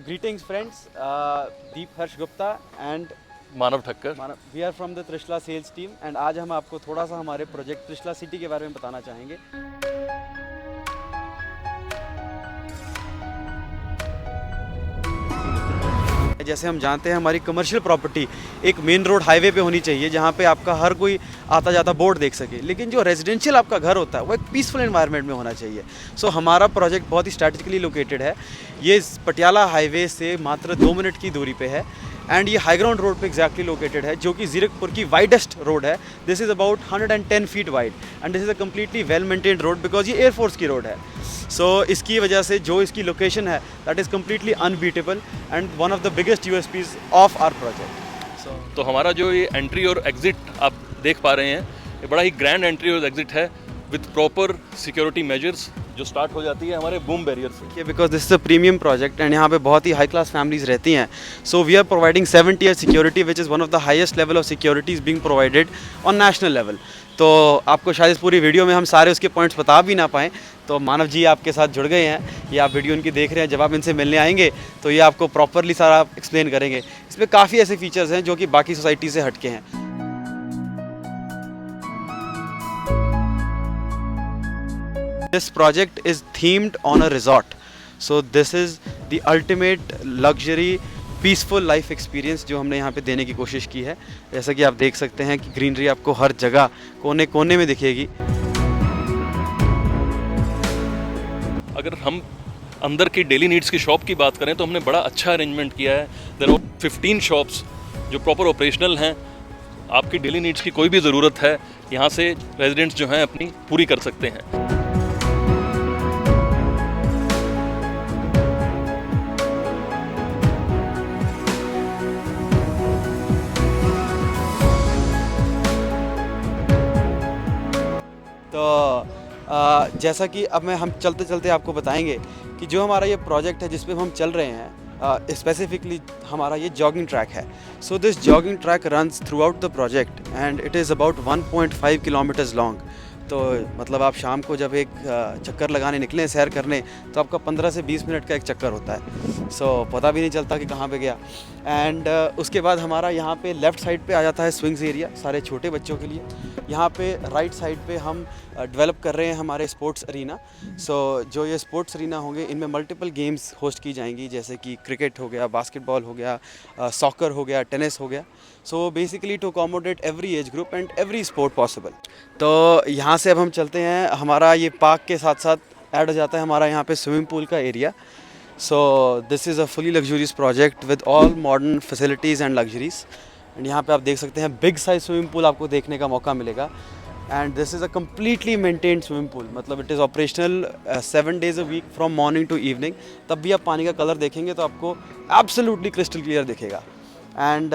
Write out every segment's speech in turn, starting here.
greetings friends, Deep Harsh Gupta and Manav Thakkar. we are from the Trishla sales team and आज हम आपको थोड़ा सा हमारे प्रोजेक्ट त्रिशला सिटी के बारे में बताना चाहेंगे। जैसे हम जानते हैं हमारी कमर्शियल प्रॉपर्टी एक मेन रोड हाईवे पे होनी चाहिए जहाँ पे आपका हर कोई आता जाता बोर्ड देख सके, लेकिन जो रेजिडेंशियल आपका घर होता है वो एक पीसफुल एनवायरनमेंट में होना चाहिए। सो हमारा प्रोजेक्ट बहुत ही स्ट्रैटेजिकली लोकेटेड है। ये पटियाला हाईवे से मात्र 2 मिनट की दूरी पे है एंड ये हाई ग्राउंड रोड पे एग्जैक्टली लोकेटेड है, जो कि जीरकपुर की वाइडेस्ट रोड है। This is about 110 feet wide and this is a completely well maintained road because ये एयरफोर्स की रोड है। सो इसकी वजह से जो इसकी लोकेशन है that is completely unbeatable and one of the biggest USPs of our project. तो हमारा जो ये एंट्री और एग्जिट आप देख पा रहे हैं, ये बड़ा ही ग्रैंड एंट्री और एग्जिट है विद प्रॉपर सिक्योरिटी मेजर्स, जो स्टार्ट हो जाती है हमारे बूम बैरियर से। Because this is a premium project and यहाँ पे बहुत ही हाई क्लास फैमिलीज रहती हैं। So we are providing 7 year security which is one of the highest level of security is being provided on national level. तो आपको शायद इस पूरी वीडियो में हम सारे उसके पॉइंट्स बता भी ना पाएँ, तो मानव जी आपके साथ जुड़ गए हैं, ये आप वीडियो उनकी देख रहे हैं। जब आप इनसे मिलने आएंगे तो ये आपको प्रॉपरली सारा एक्सप्लेन करेंगे। इसमें काफ़ी ऐसे फीचर्स हैं जो कि बाकी सोसाइटी से हटके हैं। This project is themed on a resort, so this is the ultimate luxury peaceful life experience जो हमने यहाँ पे देने की कोशिश की है। जैसा कि आप देख सकते हैं कि ग्रीनरी आपको हर जगह कोने कोने में दिखेगी। अगर हम अंदर की डेली नीड्स की शॉप की बात करें तो हमने बड़ा अच्छा अरेंजमेंट किया है। देयर आर 15 शॉप्स जो प्रॉपर ऑपरेशनल हैं। आपकी डेली नीड्स की कोई भी ज़रूरत है, यहाँ से रेजिडेंट्स जो हैं अपनी पूरी कर सकते हैं। तो जैसा कि अब हम चलते चलते आपको बताएंगे कि जो हमारा ये प्रोजेक्ट है जिस पे हम चल रहे हैं, स्पेसिफिकली हमारा ये जॉगिंग ट्रैक है। So this jogging track runs through out the project and it is about 1.5 kilometres long. तो मतलब आप शाम को जब एक चक्कर लगाने निकलें, सैर करने, तो आपका 15 से 20 मिनट का एक चक्कर होता है। सो पता भी नहीं चलता कि कहाँ पे गया। एंड उसके बाद हमारा यहाँ पे लेफ़्ट साइड पे आ जाता है स्विंग्स एरिया सारे छोटे बच्चों के लिए। यहाँ पे राइट साइड पे हम डेवलप कर रहे हैं हमारे स्पोर्ट्स अरीना। सो जो ये स्पोर्ट्स अरीना होंगे इनमें मल्टीपल गेम्स होस्ट की जाएंगी, जैसे कि क्रिकेट हो गया, बास्केटबॉल हो गया, सॉकर हो गया, टेनिस हो गया। So basically to accommodate every age group and every sport possible. तो यहाँ से अब हम चलते हैं, हमारा ये पार्क के साथ साथ ऐड हो जाता है हमारा यहाँ पे स्विमिंग पूल का area. So this is a fully luxurious project with all modern facilities and luxuries. And यहाँ पे आप देख सकते हैं बिग साइज स्विमिंग पूल आपको देखने का मौका मिलेगा। And this is a completely maintained swimming pool, मतलब it is operational 7 days a week from morning to evening. तब भी आप पानी का कलर देखेंगे तो आपको एब्सोल्युटली क्रिस्टल क्लियर दिखेगा। एंड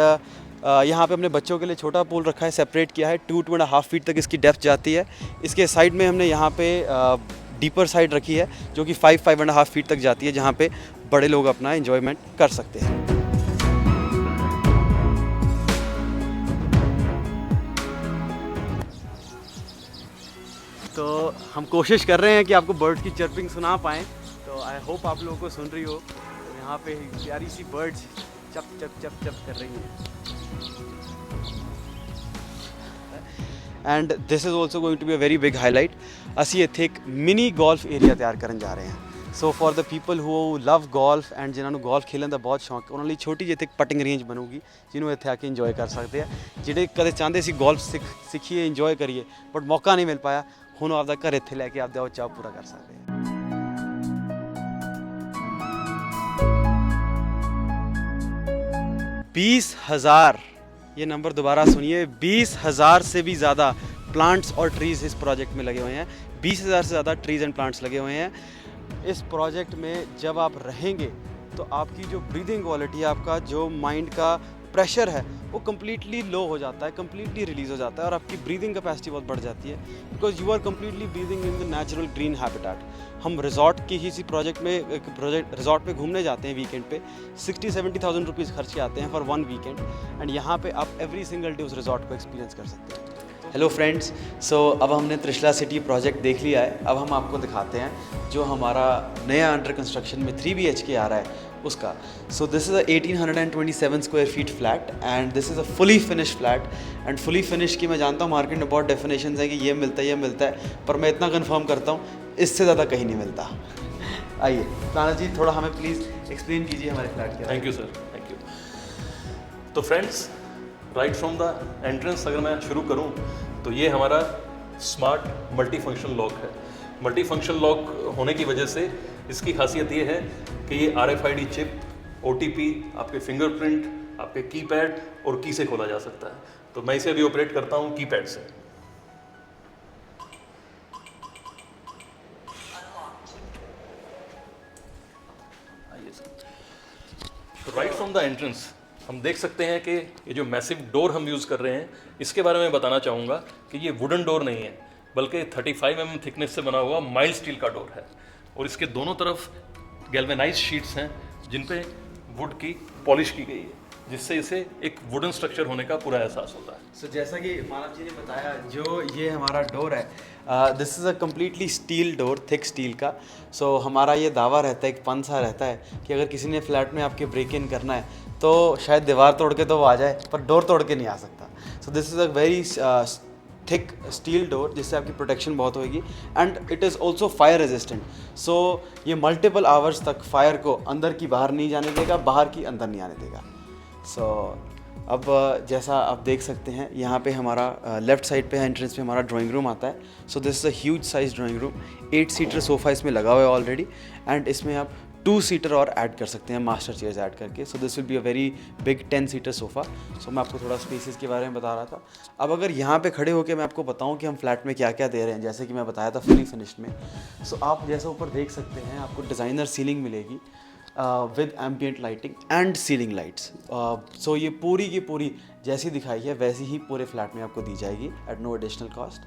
यहाँ पे हमने बच्चों के लिए छोटा पूल रखा है, सेपरेट किया है। 2.5 फीट तक इसकी डेप्थ जाती है। इसके साइड में हमने यहाँ पे डीपर साइड रखी है जो कि 5.5 फीट तक जाती है, जहाँ पे बड़े लोग अपना एंजॉयमेंट कर सकते हैं। तो हम कोशिश कर रहे हैं कि आपको बर्ड की चर्पिंग सुना पाएँ, तो आई होप आप लोगों को सुन रही हो। तो यहाँ पे प्यारी सी बर्ड्स चप चप चप चप कर रही हैं। And this is also going to be a very big highlight. ਅਸੀਂ ਇੱਥੇ ਇੱਕ ਮਿਨੀ ਗੋਲਫ ਏਰੀਆ ਤਿਆਰ ਕਰਨ ਜਾ ਰਹੇ ਹਾਂ। ਸੋ for the people who love golf and ਜਿਨ੍ਹਾਂ ਨੂੰ ਗੋਲਫ ਖੇਡਣ ਦਾ ਬਹੁਤ ਸ਼ੌਂਕ, ਉਹਨਾਂ ਲਈ ਛੋਟੀ ਜਿਹੀ ਇੱਥੇ ਇੱਕ ਪਟਿੰਗ ਰੇਂਜ ਬਣੂਗੀ ਜਿਹਨੂੰ ਇੱਥੇ ਆ ਕੇ ਇੰਜੋਏ ਕਰ ਸਕਦੇ ਆ। ਜਿਹੜੇ ਕਦੇ ਚਾਹੁੰਦੇ ਸੀ ਗੋਲਫ ਸਿੱਖੀਏ, ਇੰਜੋਏ ਕਰੀਏ, ਬਟ ਮੌਕਾ ਨਹੀਂ ਮਿਲ ਪਾਇਆ, ਹੁਣ ਆਪਦਾ ਘਰ ਇੱਥੇ ਲੈ ਕੇ ਆਪਦਾ ਉਹ ਚਾਅ ਪੂਰਾ ਕਰ ਸਕਦੇ ਆ। 20,000, ये नंबर दोबारा सुनिए, 20,000 से भी ज़्यादा प्लांट्स और ट्रीज़ इस प्रोजेक्ट में लगे हुए हैं। 20,000 से ज़्यादा ट्रीज़ एंड प्लांट्स लगे हुए हैं इस प्रोजेक्ट में। जब आप रहेंगे तो आपकी जो ब्रीदिंग क्वालिटी है, आपका जो माइंड का प्रेशर है, वो कम्प्लीटली लो हो जाता है, कम्प्लीटली रिलीज़ हो जाता है और आपकी ब्रीदिंग कैपेसिटी बहुत बढ़ जाती है because you are completely breathing in the natural green habitat. हम रिजॉर्ट की ही इसी प्रोजेक्ट में रिजॉर्ट पे घूमने जाते हैं वीकेंड पे, 60-70,000 रुपीज़ खर्च के आते हैं फॉर 1 वीकेंड। एंड यहाँ पे आप एवरी सिंगल डे उस रिजॉर्ट को एक्सपीरियंस कर सकते हैं। हेलो फ्रेंड्स, सो अब हमने त्रिशला सिटी प्रोजेक्ट देख लिया है। अब हम आपको दिखाते हैं जो हमारा नया अंडर कंस्ट्रक्शन में 3 BHK आ रहा है उसका। सो this is a 1827 square feet flat and this is a fully finish flat. And fully finish की मैं जानता हूँ मार्केट में बहुत डेफिनेशन है कि ये मिलता है, पर मैं इतना कंफर्म करता हूँ इससे ज़्यादा कहीं नहीं मिलता। आइए ताना जी, थोड़ा हमें प्लीज़ एक्सप्लेन कीजिए हमारे फ्लैट के। Thank you sir, thank you. तो friends, right from the entrance अगर मैं शुरू करूं तो ये हमारा स्मार्ट मल्टी फंक्शन लॉक है। मल्टी फंक्शन लॉक होने की वजह से इसकी खासियत ये है कि ये RFID चिप, OTP, आपके फिंगरप्रिंट, आपके कीपैड और की से खोला जा सकता है। तो मैं इसे अभी ऑपरेट करता हूँ कीपैड से। आइए सर। तो राइट फ्रॉम द एंट्रेंस हम देख सकते हैं कि ये जो मैसिव डोर हम यूज़ कर रहे हैं, इसके बारे में बताना चाहूँगा कि ये वुडन डोर नहीं है, बल्कि 35 mm थिकनेस से बना हुआ माइल्ड स्टील का डोर है। और इसके दोनों तरफ गैल्वेनाइज्ड शीट्स हैं जिन पे वुड की पॉलिश की गई है, जिससे इसे एक वुडन स्ट्रक्चर होने का पूरा एहसास होता है। सो जैसा कि मानव जी ने बताया, जो ये हमारा डोर है, this is a completely steel door, thick steel का। सो हमारा ये दावा रहता है, एक पन सा रहता है कि अगर किसी ने फ्लैट में आपके ब्रेक इन करना है तो शायद दीवार तोड़ के तो वो आ जाए, पर डोर तोड़ के नहीं आ सकता। So this is a very thick steel door, जिससे आपकी प्रोटेक्शन बहुत होगी and it is also fire resistant. So ये मल्टीपल आवर्स तक फायर को अंदर की बाहर नहीं जाने देगा, बाहर की अंदर नहीं आने देगा। सो अब जैसा आप देख सकते हैं, यहाँ पे हमारा लेफ़्ट साइड पे एंट्रेंस पे हमारा ड्राइंग रूम आता है। सो this is a huge size drawing room. 8 seater sofa इसमें लगा हुआ है ऑलरेडी एंड इसमें आप 2 सीटर और ऐड कर सकते हैं, मास्टर चेयर्स ऐड करके। So this will be a very big 10 seater sofa. So मैं आपको थोड़ा स्पेसेस के बारे में बता रहा था। अब अगर यहाँ पे खड़े होकर मैं आपको बताऊँ कि हम फ्लैट में क्या क्या दे रहे हैं, जैसे कि मैं बताया था फुली फिनिश्ड में। सो आप जैसा ऊपर देख सकते हैं, आपको डिज़ाइनर सीलिंग मिलेगी with ambient lighting and ceiling lights. So ये पूरी की पूरी जैसी दिखाई है वैसी ही पूरे फ्लैट में आपको दी जाएगी एट नो एडिशनल कॉस्ट।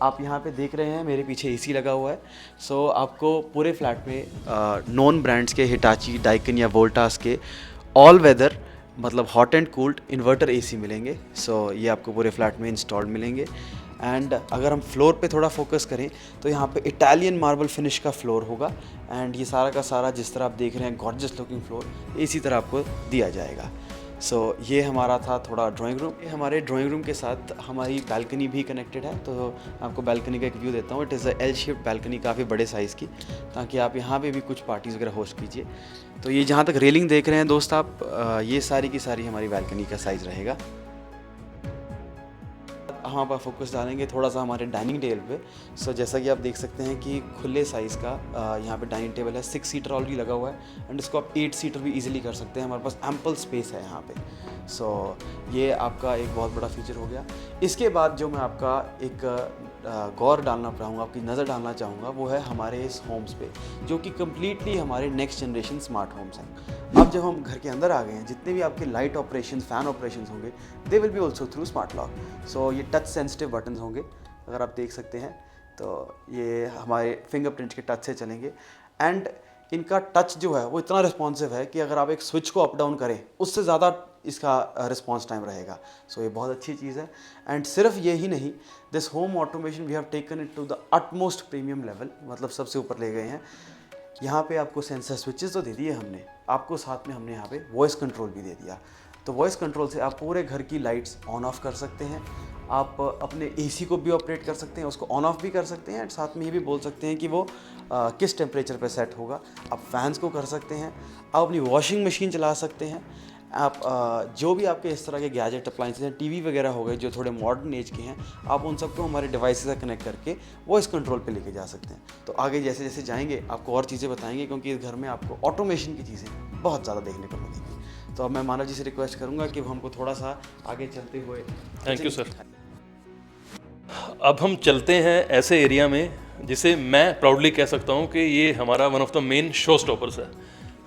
आप यहाँ पे देख रहे हैं मेरे पीछे AC लगा हुआ है। सो आपको पूरे फ्लैट में नॉन ब्रांड्स के हिटाची, डाइकन या वोल्टास के ऑल वेदर, मतलब hot and cooled inverter AC मिलेंगे। सो ये आपको पूरे फ्लैट में इंस्टॉल्ड मिलेंगे। एंड अगर हम फ्लोर पे थोड़ा फोकस करें तो यहाँ पे इटालियन मार्बल फिनिश का फ्लोर होगा एंड ये सारा का सारा जिस तरह आप देख रहे हैं गॉर्जियस लुकिंग फ्लोर, इसी तरह आपको दिया जाएगा। सो ये हमारा था थोड़ा ड्राइंग रूम। हमारे ड्राइंग रूम के साथ हमारी बालकनी भी कनेक्टेड है, तो आपको बालकनी का एक व्यू देता हूँ। It is a L shaped balcony, काफ़ी बड़े साइज़ की, ताकि आप यहाँ पे भी कुछ पार्टीज़ वगैरह होस्ट कीजिए। तो ये जहाँ तक रेलिंग देख रहे हैं दोस्त आप, ये सारी की सारी हमारी बालकनी का साइज़ रहेगा। हम पर फोकस डालेंगे थोड़ा सा हमारे डाइनिंग टेबल पे। सो जैसा कि आप देख सकते हैं कि खुले साइज़ का यहाँ पे डाइनिंग टेबल है। 6 सीटर ऑलरेडी लगा हुआ है एंड इसको आप 8 सीटर भी इजीली कर सकते हैं। हमारे पास एम्पल स्पेस है यहाँ पे। सो ये आपका एक बहुत बड़ा फीचर हो गया। इसके बाद जो मैं आपका एक गौर डालना चाहूँगा, आपकी नज़र डालना चाहूँगा, वो है हमारे इस होम्स पे, जो कि कम्प्लीटली हमारे नेक्स्ट जनरेशन स्मार्ट होम्स हैं। अब जब हम घर के अंदर आ गए हैं, जितने भी आपके लाइट ऑपरेशन, फ़ैन ऑपरेशन होंगे, they will be also through smart lock. So ये टच सेंसिटिव बटन होंगे, अगर आप देख सकते हैं तो ये हमारे फिंगरप्रिंट के टच से चलेंगे एंड इनका टच जो है वो इतना रिस्पॉन्सिव है कि अगर आप एक स्विच को अप डाउन करें उससे ज़्यादा इसका रिस्पॉन्स टाइम रहेगा। सो ये बहुत अच्छी चीज़ है। एंड सिर्फ ये ही नहीं, this home automation we have taken it to the utmost premium level, मतलब सबसे ऊपर ले गए हैं। यहाँ पे आपको सेंसर स्विचेस तो दे दिए हमने, आपको साथ में हमने यहाँ पे वॉइस कंट्रोल भी दे दिया। तो वॉइस कंट्रोल से आप पूरे घर की लाइट्स ऑन ऑफ कर सकते हैं। आप अपने AC को भी ऑपरेट कर सकते हैं, उसको ऑन ऑफ भी कर सकते हैं एंड साथ में ये भी बोल सकते हैं कि वो किस टेम्परेचर पे सेट होगा। आप फैंस को कर सकते हैं, आप अपनी वॉशिंग मशीन चला सकते हैं। आप जो भी आपके इस तरह के गैजेट अप्लाइंसेस हैं, TV वगैरह हो गए जो थोड़े मॉडर्न एज के हैं, आप उन सबको हमारे डिवाइसेस से कनेक्ट करके वॉइस कंट्रोल पे लेके जा सकते हैं। तो आगे जैसे जैसे जाएंगे आपको और चीज़ें बताएंगे, क्योंकि इस घर में आपको ऑटोमेशन की चीज़ें बहुत ज़्यादा देखने को मिलेंगी। तो अब मैं मानव जी से रिक्वेस्ट करूँगा कि वो हमको थोड़ा सा आगे चलते हुए। Thank you sir. अब हम चलते हैं ऐसे एरिया में जिसे मैं प्राउडली कह सकता हूँ कि ये हमारा one of the main show stoppers है,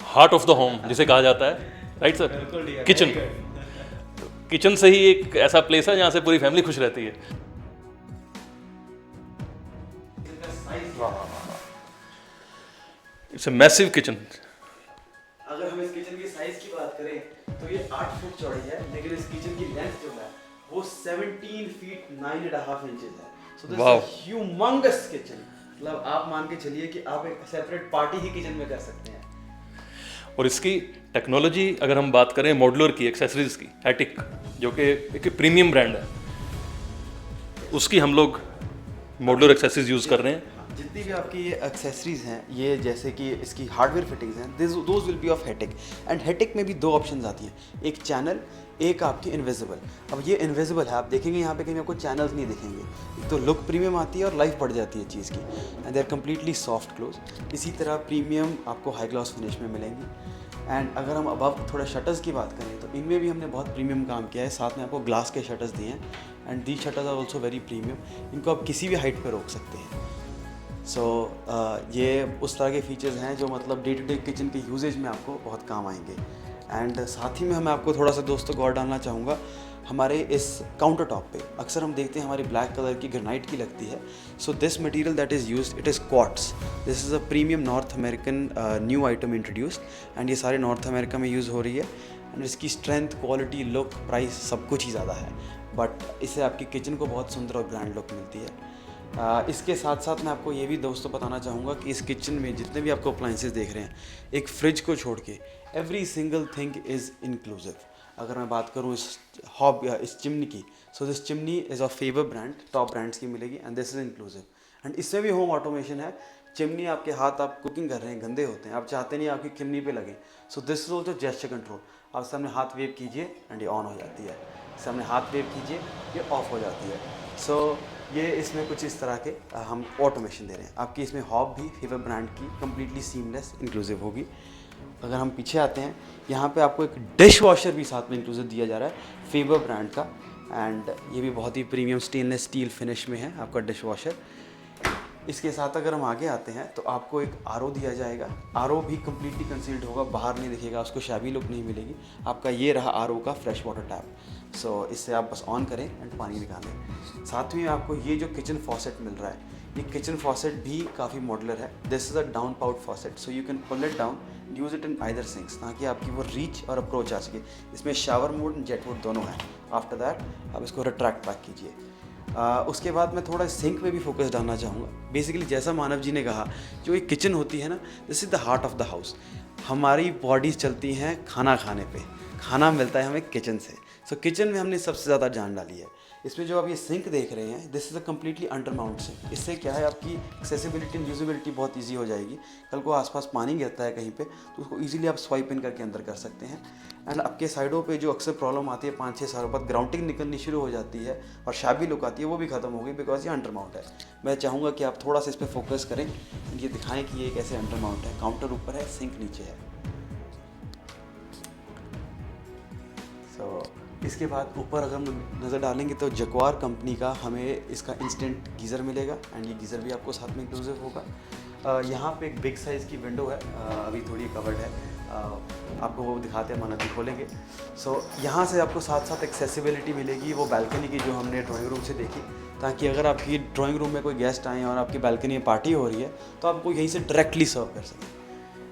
हार्ट ऑफ द होम जिसे कहा जाता है, राइट सर? किचन। किचन से ही एक ऐसा प्लेस है जहाँ से पूरी फैमिली खुश रहती है। It's a massive kitchen. अगर हम इस किचन की साइज की बात करें तो ये 8 फुट चौड़ी है, लेकिन इस किचन की लेंथ जो है वो 17 फीट 9.5 इंचेस है। So this Wow. Is humongous kitchen. मतलब आप मान के चलिए कि आप एक सेपरेट पार्टी ही किचन में कर सकते हैं। और इसकी टेक्नोलॉजी अगर हम बात करें मॉड्यूलर की एक्सेसरीज की, एटिक जो कि एक प्रीमियम ब्रांड है, उसकी हम लोग मॉड्यूलर एक्सेसरीज यूज़ कर रहे हैं। हाँ, जितनी भी आपकी ये एक्सेसरीज हैं, ये जैसे कि इसकी हार्डवेयर फिटिंग्स हैं, those will be of Hettich. And Hettich में भी दो ऑप्शंस आती हैं, एक चैनल, एक आपकी इनविजिबल। अब ये इनविजिबल है, आप देखेंगे यहाँ पे कहीं आपको चैनल्स नहीं दिखेंगे। एक तो लुक प्रीमियम आती है और लाइफ बढ़ जाती है चीज़ की। And they are completely soft close. इसी तरह प्रीमियम आपको हाई ग्लॉस फिनिश में मिलेंगी। एंड अगर हम अबव थोड़ा शटर्स की बात करें तो इनमें भी हमने बहुत प्रीमियम काम किया है। साथ में आपको ग्लास के शटर्स दिए हैं and the shutters are also very premium. इनको आप किसी भी हाइट पर रोक सकते हैं। सो ये उस तरह के फीचर्स हैं जो मतलब डे टू डे किचन के यूजेज में आपको बहुत काम आएंगे। एंड साथ ही में मैं आपको थोड़ा सा दोस्तों गौर डालना चाहूँगा हमारे इस काउंटर टॉप पे। अक्सर हम देखते हैं हमारी ब्लैक कलर की ग्रेनाइट की लगती है। So this material that is used, it is quartz. This is a premium north American new item introduced and ये सारे नॉर्थ अमेरिका में यूज़ हो रही है। एंड इसकी स्ट्रेंथ, क्वालिटी, लुक, प्राइस सब कुछ ही ज़्यादा है, बट इससे आपकी किचन को बहुत सुंदर और ग्रैंड लुक मिलती है। इसके साथ साथ मैं आपको ये भी दोस्तों बताना चाहूँगा कि इस किचन में जितने भी आपको अप्लाइंसेस देख रहे हैं, एक फ्रिज को छोड़ के every single thing is inclusive. अगर मैं बात करूँ इस चिमनी की, so this chimney is of favour brand, top brands की मिलेगी and this is inclusive. And इसमें भी होम ऑटोमेशन है। चिमनी आपके हाथ, आप कुकिंग कर रहे हैं, गंदे होते हैं, आप चाहते नहीं आपकी चिमनी पे लगे। So this is also gesture control. आप सामने हाथ वेव कीजिए एंड ये ऑन हो जाती है, सामने हाथ वेव कीजिए ये ऑफ हो जाती है। सो ये इसमें कुछ इस तरह के हम ऑटोमेशन दे रहे हैं। आपकी इसमें हॉब भी फेवर ब्रांड की कम्प्लीटली सीमलेस इंक्लूसिव होगी। अगर हम पीछे आते हैं, यहाँ पे आपको एक डिश वॉशर भी साथ में इंक्लूसिव दिया जा रहा है फेवर ब्रांड का। एंड ये भी बहुत ही प्रीमियम स्टेनलेस स्टील फिनिश में है आपका डिश वॉशर। इसके साथ अगर हम आगे आते हैं तो आपको एक आरओ दिया जाएगा। आरओ भी कम्प्लीटली कंसील्ड होगा, बाहर नहीं दिखेगा, उसको शैबी लुक नहीं मिलेगी। आपका ये रहा आरओ का फ्रेश वाटर टैप। सो इससे आप बस ऑन करें एंड पानी निकालें। साथ में आपको ये जो किचन फॉसेट मिल रहा है, ये किचन फॉसेट भी काफ़ी मॉडलर है। This is a down pout faucet, so you can pull it down, use it in either sinks, ताकि आपकी वो रीच और अप्रोच आ सके। इसमें shower mode and jet mode दोनों हैं। आफ्टर दैट आप इसको रिट्रैक्ट बैक कीजिए। उसके बाद मैं थोड़ा सिंक पे भी फोकस डालना चाहूँगा। बेसिकली जैसा मानव जी ने कहा, जो एक किचन होती है ना, this is the heart of the house. हमारी बॉडीज़ चलती हैं खाना खाने पे, खाना मिलता है हमें किचन से। सो किचन में हमने सबसे ज़्यादा जान डाली है। इसमें जो आप ये सिंक देख रहे हैं, this is a completely under mount sink. इससे क्या है, आपकी एक्सेसिबिलिटी एंड यूजेबिलिटी बहुत ईजी हो जाएगी। कल को आसपास पानी गिरता है कहीं पे, तो उसको ईजिली आप स्वाइप इन करके अंदर कर सकते हैं। एंड आपके साइडों पे जो अक्सर प्रॉब्लम आती है 5-6 सालों बाद, ग्राउंडिंग निकलनी शुरू हो जाती है और शैबी लुक आती है, वो भी खत्म हो गई, बिकॉज ये अंडर माउंट है। मैं चाहूँगा कि आप थोड़ा सा इस पर फोकस करें, ये दिखाएं कि ये कैसे अंडर माउंट है। काउंटर ऊपर है, सिंक नीचे है। इसके बाद ऊपर अगर हम नज़र डालेंगे तो जक्वार कंपनी का हमें इसका इंस्टेंट गीज़र मिलेगा एंड ये गीज़र भी आपको साथ में इंक्लूसिव होगा। यहाँ पे एक बिग साइज़ की विंडो है, अभी थोड़ी कवर्ड है, आपको वो दिखाते हैं, माना भी खोलेंगे। सो यहाँ से आपको साथ साथ एक्सेसिबिलिटी मिलेगी वो बालकनी की, जो हमने ड्राइंग रूम से देखी, ताकि अगर आपकी ड्राइंग रूम में कोई गेस्ट आए और आपकी बालकनी में पार्टी हो रही है तो आपको यहीं से डायरेक्टली सर्व कर सकें।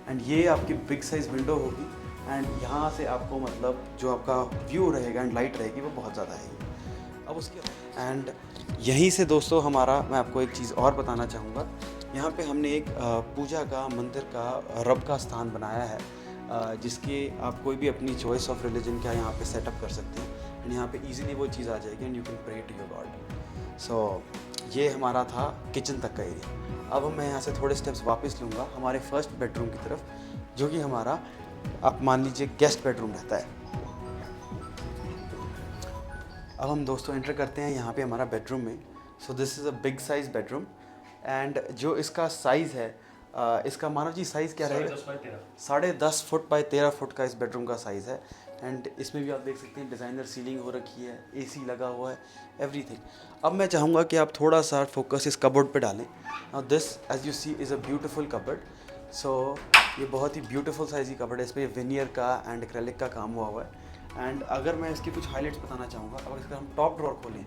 एंड ये आपकी बिग साइज़ विंडो होगी एंड यहाँ से आपको मतलब जो आपका व्यू रहेगा एंड लाइट रहेगी वो बहुत ज़्यादा है। अब उसके एंड यहीं से दोस्तों हमारा, मैं आपको एक चीज़ और बताना चाहूँगा। यहाँ पे हमने एक पूजा का, मंदिर का, रब का स्थान बनाया है, जिसके आप कोई भी अपनी चॉइस ऑफ रिलीजन का यहाँ पे सेटअप कर सकते हैं एंड यहाँ पे इजीली वो चीज़ आ जाएगी and you can pray to your god. So ये हमारा था किचन तक का एरिया। अब मैं यहाँ से थोड़े स्टेप्स वापस लूँगा हमारे फर्स्ट बेडरूम की तरफ, जो कि हमारा, आप मान लीजिए, गेस्ट बेडरूम रहता है। अब हम दोस्तों एंटर करते हैं यहाँ पे हमारा बेडरूम में। सो this is a big size bedroom and जो इसका साइज़ है, इसका मानव जी साइज़ क्या रहेगा? 10.5 फुट बाय 13 फुट का इस बेडरूम का साइज़ है। एंड इसमें भी आप देख सकते हैं डिज़ाइनर सीलिंग हो रखी है, एसी लगा हुआ है, एवरीथिंग। अब मैं चाहूँगा कि आप थोड़ा सा फोकस इस कबर्ड पे डालें। Now this as you see is a beautiful cupboard. So ये बहुत ही ब्यूटीफुल साइज़ की कबर्ड है, इस पर विनियर का एंड एक्रेलिक का काम हुआ हुआ है। एंड अगर मैं इसकी कुछ हाईलाइट्स बताना चाहूँगा, अब इसका हम टॉप ड्रॉर खोलें,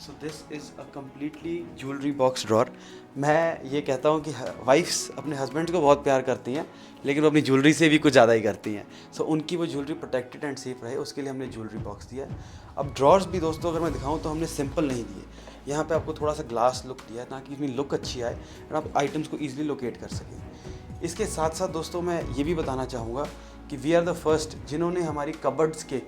सो this is a completely jewellery box drawer. मैं ये कहता हूँ कि वाइफ्स अपने हस्बैंड को बहुत प्यार करती हैं, लेकिन वो अपनी ज्वेलरी से भी कुछ ज़्यादा ही करती हैं। सो उनकी वो ज्वेलरी प्रोटेक्टेड एंड सेफ रहे, उसके लिए हमने ज्वेलरी बॉक्स दिया है। अब ड्रॉर्स भी दोस्तों अगर मैं दिखाऊँ तो हमने सिंपल नहीं दिए, यहाँ पे आपको थोड़ा सा ग्लास लुक दिया है ताकि इसमें लुक अच्छी आए और आप आइटम्स को ईजिली लोकेट कर सकें। इसके साथ साथ दोस्तों मैं ये भी बताना चाहूँगा कि वी आर द फर्स्ट जिन्होंने हमारी कबर्ड्स के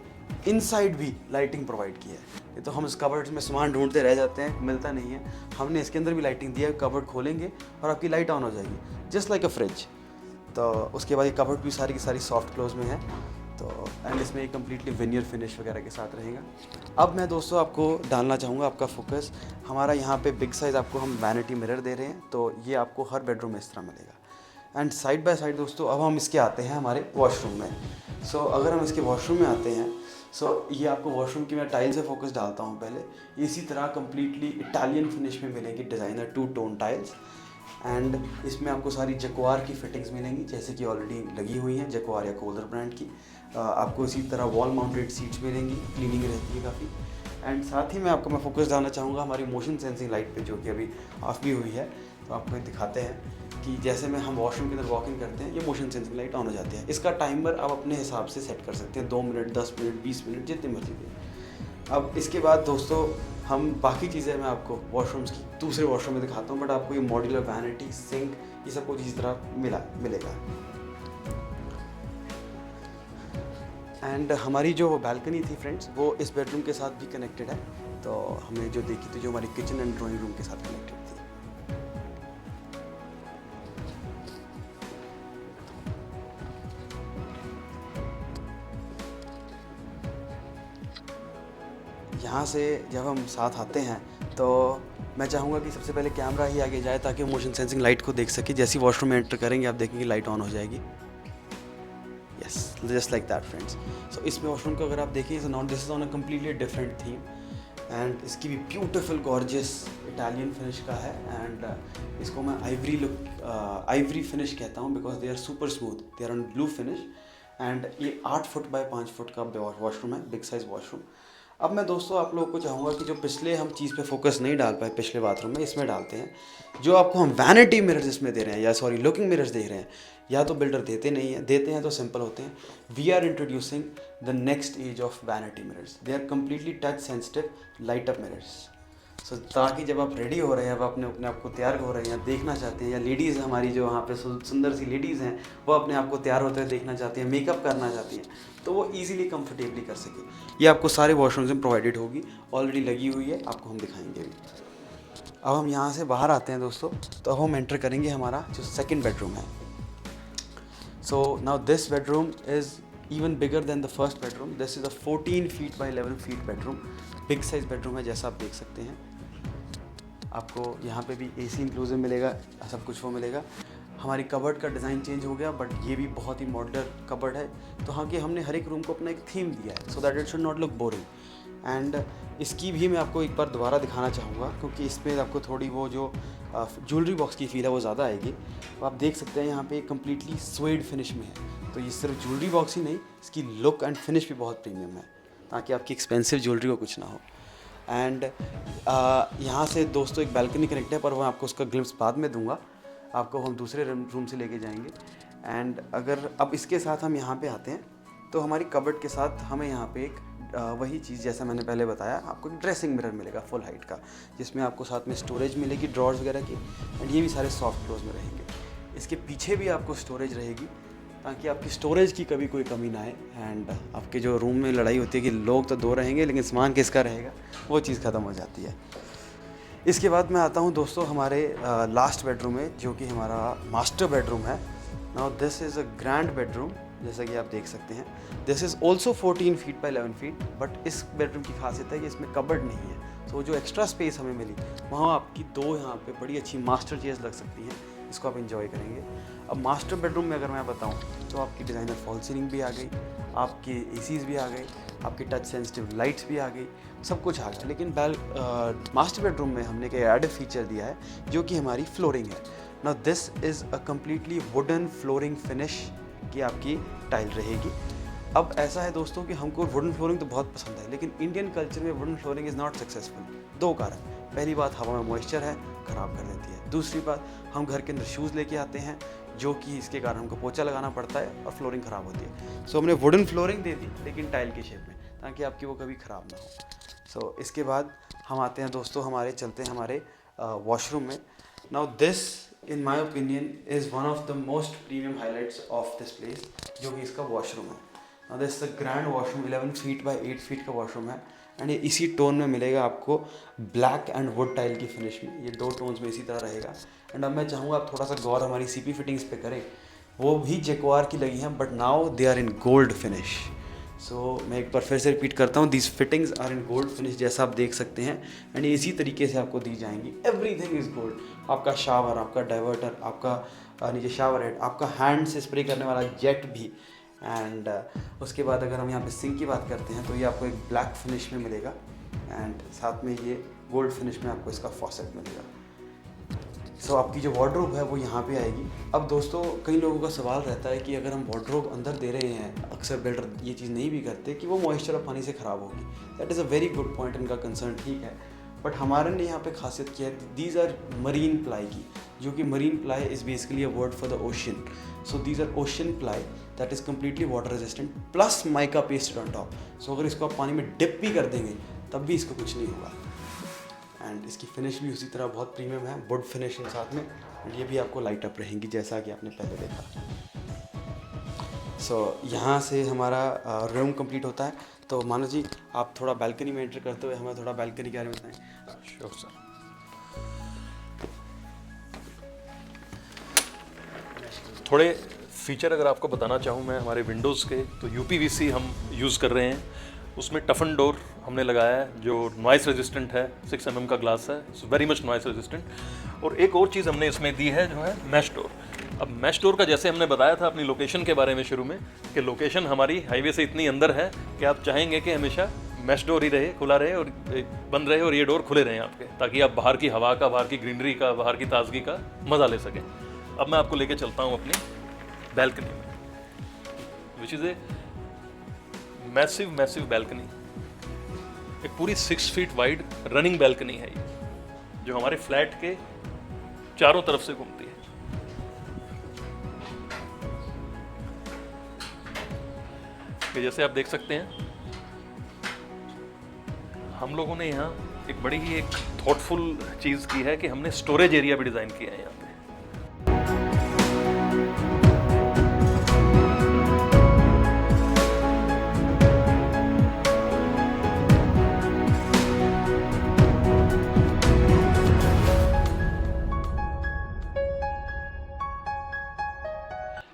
इनसाइड भी लाइटिंग प्रोवाइड की है। ये तो हम इस कबर्ड्स में सामान ढूंढते रह जाते हैं, मिलता नहीं है। हमने इसके अंदर भी लाइटिंग दी है, कबर्ड खोलेंगे और आपकी लाइट ऑन हो जाएगी जस्ट लाइक अ फ्रिज। तो उसके बाद ये कबर्ड भी सारी की सारी सॉफ्ट क्लोज में है, तो एंड इसमें एक कम्प्लीटली विनियर फिनिश वगैरह के साथ रहेगा। अब मैं दोस्तों आपको डालना चाहूँगा आपका फोकस, हमारा यहाँ पे बिग साइज़ आपको हम वैनिटी मिरर दे रहे हैं, तो ये आपको हर बेडरूम में इस तरह मिलेगा। एंड साइड बाय साइड दोस्तों अब हम इसके आते हैं हमारे वॉशरूम में। सो अगर हम इसके वॉशरूम में आते हैं, सो ये आपको वॉशरूम की मैं टाइल से फोकस डालता हूँ पहले। ये इसी तरह कम्प्लीटली इटालियन फिनिश में मिलेंगी डिज़ाइनर 2 टोन टाइल्स, एंड इसमें आपको सारी जक्वार की फिटिंग्स मिलेंगी जैसे कि ऑलरेडी लगी हुई हैं, जक्वार या कोलर ब्रांड की। आपको इसी तरह वॉल माउंटेड सीट्स मिलेंगी, क्लीनिंग रहती है काफ़ी। एंड साथ ही मैं आपको फोकस डालना चाहूँगा हमारी मोशन सेंसिंग लाइट पे, जो कि अभी ऑफ भी हुई है। तो आपको दिखाते हैं कि जैसे में हम वॉशरूम के अंदर वॉक इन करते हैं, ये मोशन सेंसिंग लाइट ऑन हो जाती है। इसका टाइमर आप अपने हिसाब से सेट कर सकते हैं, 2 मिनट, 10 मिनट, 20 मिनट, जितनी मर्जी दें। अब इसके बाद दोस्तों हम बाकी चीज़ें मैं आपको वॉशरूम्स की दूसरे वॉशरूम में दिखाता हूँ, बट आपको ये मॉड्यूलर वैनिटी, सिंक, ये सब कुछ इसी तरह मिलेगा। एंड हमारी जो बैल्कनी थी फ्रेंड्स, वो इस बेडरूम के साथ भी कनेक्टेड है। तो हमने जो देखी थी, जो हमारी किचन एंड ड्राइंग रूम के साथ कनेक्टेड थी। यहाँ से जब हम साथ आते हैं तो मैं चाहूँगा कि सबसे पहले कैमरा ही आगे जाए ताकि मोशन सेंसिंग लाइट को देख सके। जैसे ही वॉशरूम में एंटर करेंगे आप देखेंगे लाइट ऑन हो जाएगी। Yes, just like that friends. So इस वॉशरूम को अगर आप देखें, so now this is on a completely different theme, and इसकी भी ब्यूटीफुल गॉर्जियस इटालियन फिनिश का है। एंड इसको मैं आइवरी फिनिश कहता हूँ because they are super smooth, they are on blue finish. And ये 8 फुट बाय 5 फुट का वॉशरूम है, बिग साइज़ वॉशरूम। अब मैं दोस्तों आप लोगों को चाहूँगा कि जो पिछले हम चीज़ पे फोकस नहीं डाल पाए पिछले बाथरूम में, इसमें डालते हैं। जो आपको हम वैनिटी मिरर्स इसमें दे रहे हैं, या सॉरी लुकिंग मिरर्स दे रहे हैं, या तो बिल्डर देते नहीं हैं, देते हैं तो सिंपल होते हैं। We are introducing the next edge of vanity mirrors. They are completely touch sensitive light up mirrors. So ताकि जब आप रेडी हो रहे हैं, अब अपने आप को तैयार हो रहे हैं, देखना चाहते हैं, या लेडीज़ हमारी जो वहाँ पे सुंदर सी लेडीज़ हैं, वो अपने आप को तैयार होते हुए देखना चाहती हैं, मेकअप करना चाहती हैं, तो वो इजीली कंफर्टेबली कर सके। ये आपको सारे वॉशरूम्स में प्रोवाइडेड होगी, ऑलरेडी लगी हुई है, आपको हम दिखाएंगे अभी। अब हम यहाँ से बाहर आते हैं दोस्तों, तो अब हम एंटर करेंगे हमारा जो सेकेंड बेडरूम है। सो now this bedroom is even bigger than the first bedroom. This is a 14 feet by 11 feet bedroom, big size bedroom है जैसा आप देख सकते हैं। आपको यहाँ पे भी AC इंक्लूसिव मिलेगा, सब कुछ वो मिलेगा। हमारी कबर्ड का डिज़ाइन चेंज हो गया, बट ये भी बहुत ही मॉडर्न कबर्ड है। तो हाँ कि हमने हर एक रूम को अपना एक थीम दिया है, so that it should not look boring. And इसकी भी मैं आपको एक बार दोबारा दिखाना चाहूँगा, क्योंकि इसमें आपको थोड़ी वो जो ज्वेलरी बॉक्स की फील है वो ज़्यादा आएगी। तो आप देख सकते हैं यहाँ पे कम्प्लीटली स्वेड फिनिश में है। तो ये सिर्फ ज्वेलरी बॉक्स ही नहीं, इसकी लुक एंड फिनिश भी बहुत प्रीमियम है, ताकि आपकी एक्सपेंसिव ज्वेलरी को कुछ ना हो। एंड यहाँ से दोस्तों एक बैल्कनी कनेक्ट है, पर मैं आपको उसका ग्लिम्स बाद में दूंगा, आपको हम दूसरे रूम से लेके जाएंगे। एंड अगर अब इसके साथ हम यहाँ पे आते हैं, तो हमारी कबर्ड के साथ हमें यहाँ पे एक वही चीज़ जैसा मैंने पहले बताया, आपको एक ड्रेसिंग मिरर मिलेगा फुल हाइट का, जिसमें आपको साथ में स्टोरेज मिलेगी ड्रॉर्स वगैरह की। एंड ये भी सारे सॉफ्ट क्लोज में रहेंगे। इसके पीछे भी आपको स्टोरेज रहेगी, ताकि आपकी स्टोरेज की कभी कोई कमी ना आए। एंड आपके जो रूम में लड़ाई होती है कि लोग तो 2 रहेंगे लेकिन सामान किसका रहेगा, वो चीज़ ख़त्म हो जाती है। इसके बाद मैं आता हूँ दोस्तों हमारे लास्ट बेडरूम में, जो कि हमारा मास्टर बेडरूम है। Now this is a grand bedroom, जैसा कि आप देख सकते हैं। This is also 14 feet by 11 feet, but इस बेडरूम की खासियत है कि इसमें कबर्ड नहीं है। तो जो एक्स्ट्रा स्पेस हमें मिली, वहाँ आपकी 2 यहाँ पे बड़ी अच्छी मास्टर चेयर्स लग सकती हैं, इसको आप इंजॉय करेंगे। अब मास्टर बेडरूम में अगर मैं बताऊं, तो आपकी डिज़ाइनर फॉल सीलिंग भी आ गई, आपके एसीज़ भी आ गए, आपकी टच सेंसिटिव लाइट्स भी आ गई, सब कुछ आ गया। लेकिन मास्टर बेडरूम में हमने एक एडेड फीचर दिया है, जो कि हमारी फ्लोरिंग है। Now this is a completely wooden flooring finish की आपकी टाइल रहेगी। अब ऐसा है दोस्तों कि हमको वुडन फ्लोरिंग तो बहुत पसंद है, लेकिन इंडियन कल्चर में wooden flooring is not successful. दो कारण, पहली बात हवा में मॉइस्चर है, ख़राब कर देती है। दूसरी बात, हम घर के अंदर शूज़ लेके आते हैं जो कि इसके कारण हमको पोछा लगाना पड़ता है और फ्लोरिंग ख़राब होती है। सो हमने वुडन फ्लोरिंग दे दी लेकिन टाइल के शेप में, ताकि आपकी वो कभी ख़राब ना हो। सो इसके बाद हम आते हैं दोस्तों, चलते हैं हमारे वॉशरूम में। Now this in my opinion is one of the most premium highlights of this place, जो कि इसका वॉशरूम है। Now this the grand washroom, 11 feet by 8 feet का वॉशरूम है एंड ये इसी टोन में मिलेगा आपको, ब्लैक एंड वुड टाइल की फिनिश में। ये दो टोन्स में इसी तरह रहेगा। एंड अब मैं चाहूँगा आप थोड़ा सा गौर हमारी सीपी फिटिंग्स पे करें। वो भी जैक्वार की लगी हैं but now they are in gold finish. So मैं एक बार फिर से रिपीट करता हूँ, these fittings are in gold finish, जैसा आप देख सकते हैं। एंड इसी तरीके से आपको दी जाएंगी। Everything is gold. आपका शावर, आपका डाइवर्टर, आपका नीचे शावर हेड, आपका हैंड से स्प्रे करने वाला जेट भी। एंड उसके बाद अगर हम यहाँ पे सिंक की बात करते हैं तो ये आपको एक ब्लैक फिनिश में मिलेगा एंड साथ में ये गोल्ड फिनिश में आपको इसका फॉसेट मिलेगा। सो आपकी जो वार्डरोब है वो यहाँ पे आएगी। अब दोस्तों, कई लोगों का सवाल रहता है कि अगर हम वार्डरोब अंदर दे रहे हैं, अक्सर बिल्डर ये चीज़ नहीं भी करते कि वो मॉइस्चर और पानी से ख़राब होगी। That is a very good point, इनका कंसर्न ठीक है। बट हमारे ने यहाँ पे खासियत किया है, दीज आर मरीन प्लाई की, जो कि marine ply is basically a word for the ocean. So these are ocean ply that is completely water resistant plus mica pasted on top. So अगर इसको आप पानी में डिप भी कर देंगे तब भी इसको कुछ नहीं होगा। एंड इसकी फिनिश भी उसी तरह बहुत प्रीमियम है, वुड फिनिश के साथ में। एंड ये भी आपको लाइट अप रहेंगी जैसा कि आपने पहले देखा। सो यहाँ से हमारा रूम कंप्लीट होता है। तो मानो जी, आप थोड़ा बालकनी में एंटर करते हुए हमें थोड़ा बालकनी के बारे में बताएं। Sure sir. थोड़े फीचर अगर आपको बताना चाहूँ मैं हमारे विंडोज़ के, तो यूपीवीसी हम यूज़ कर रहे हैं। उसमें टफन डोर हमने लगाया है जो नॉइस रेजिस्टेंट है, 6 mm का ग्लास है, वेरी मच नॉइस रेजिस्टेंट। और एक और चीज़ हमने इसमें दी है जो है मैश डोर। अब मैश डोर का जैसे हमने बताया था अपनी लोकेशन के बारे में शुरू में, कि लोकेशन हमारी हाईवे से इतनी अंदर है कि आप चाहेंगे कि हमेशा मैश डोर ही रहे, खुला रहे और बंद रहे, और ये डोर खुले रहें आपके, ताकि आप बाहर की हवा का, बाहर की ग्रीनरी का, बाहर की ताजगी का मज़ा ले सकें। अब मैं आपको लेके चलता हूँ अपनी बैल्कनी में, which is a massive balcony. एक पूरी 6 फीट वाइड रनिंग बैल्कनी है ये, जो हमारे फ्लैट के चारों तरफ से घूमती है। कि जैसे आप देख सकते हैं, हम लोगों ने यहाँ एक बड़ी ही एक थॉटफुल चीज़ की है कि हमने स्टोरेज एरिया भी डिज़ाइन किया है यहाँ पे।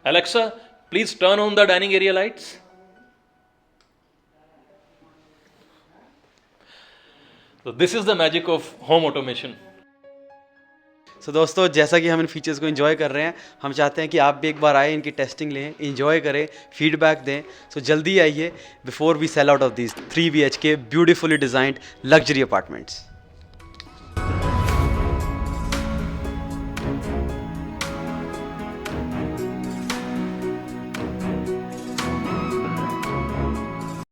Alexa, please turn on the dining area lights. So this is the magic of home automation. सो दोस्तों, जैसा कि हम इन फीचर्स को एंजॉय कर रहे हैं, हम चाहते हैं कि आप भी एक बार आए, इनकी टेस्टिंग लें, एंजॉय करें, फीडबैक दें। सो जल्दी आइए before we sell out of these 3 BHK beautifully designed luxury apartments.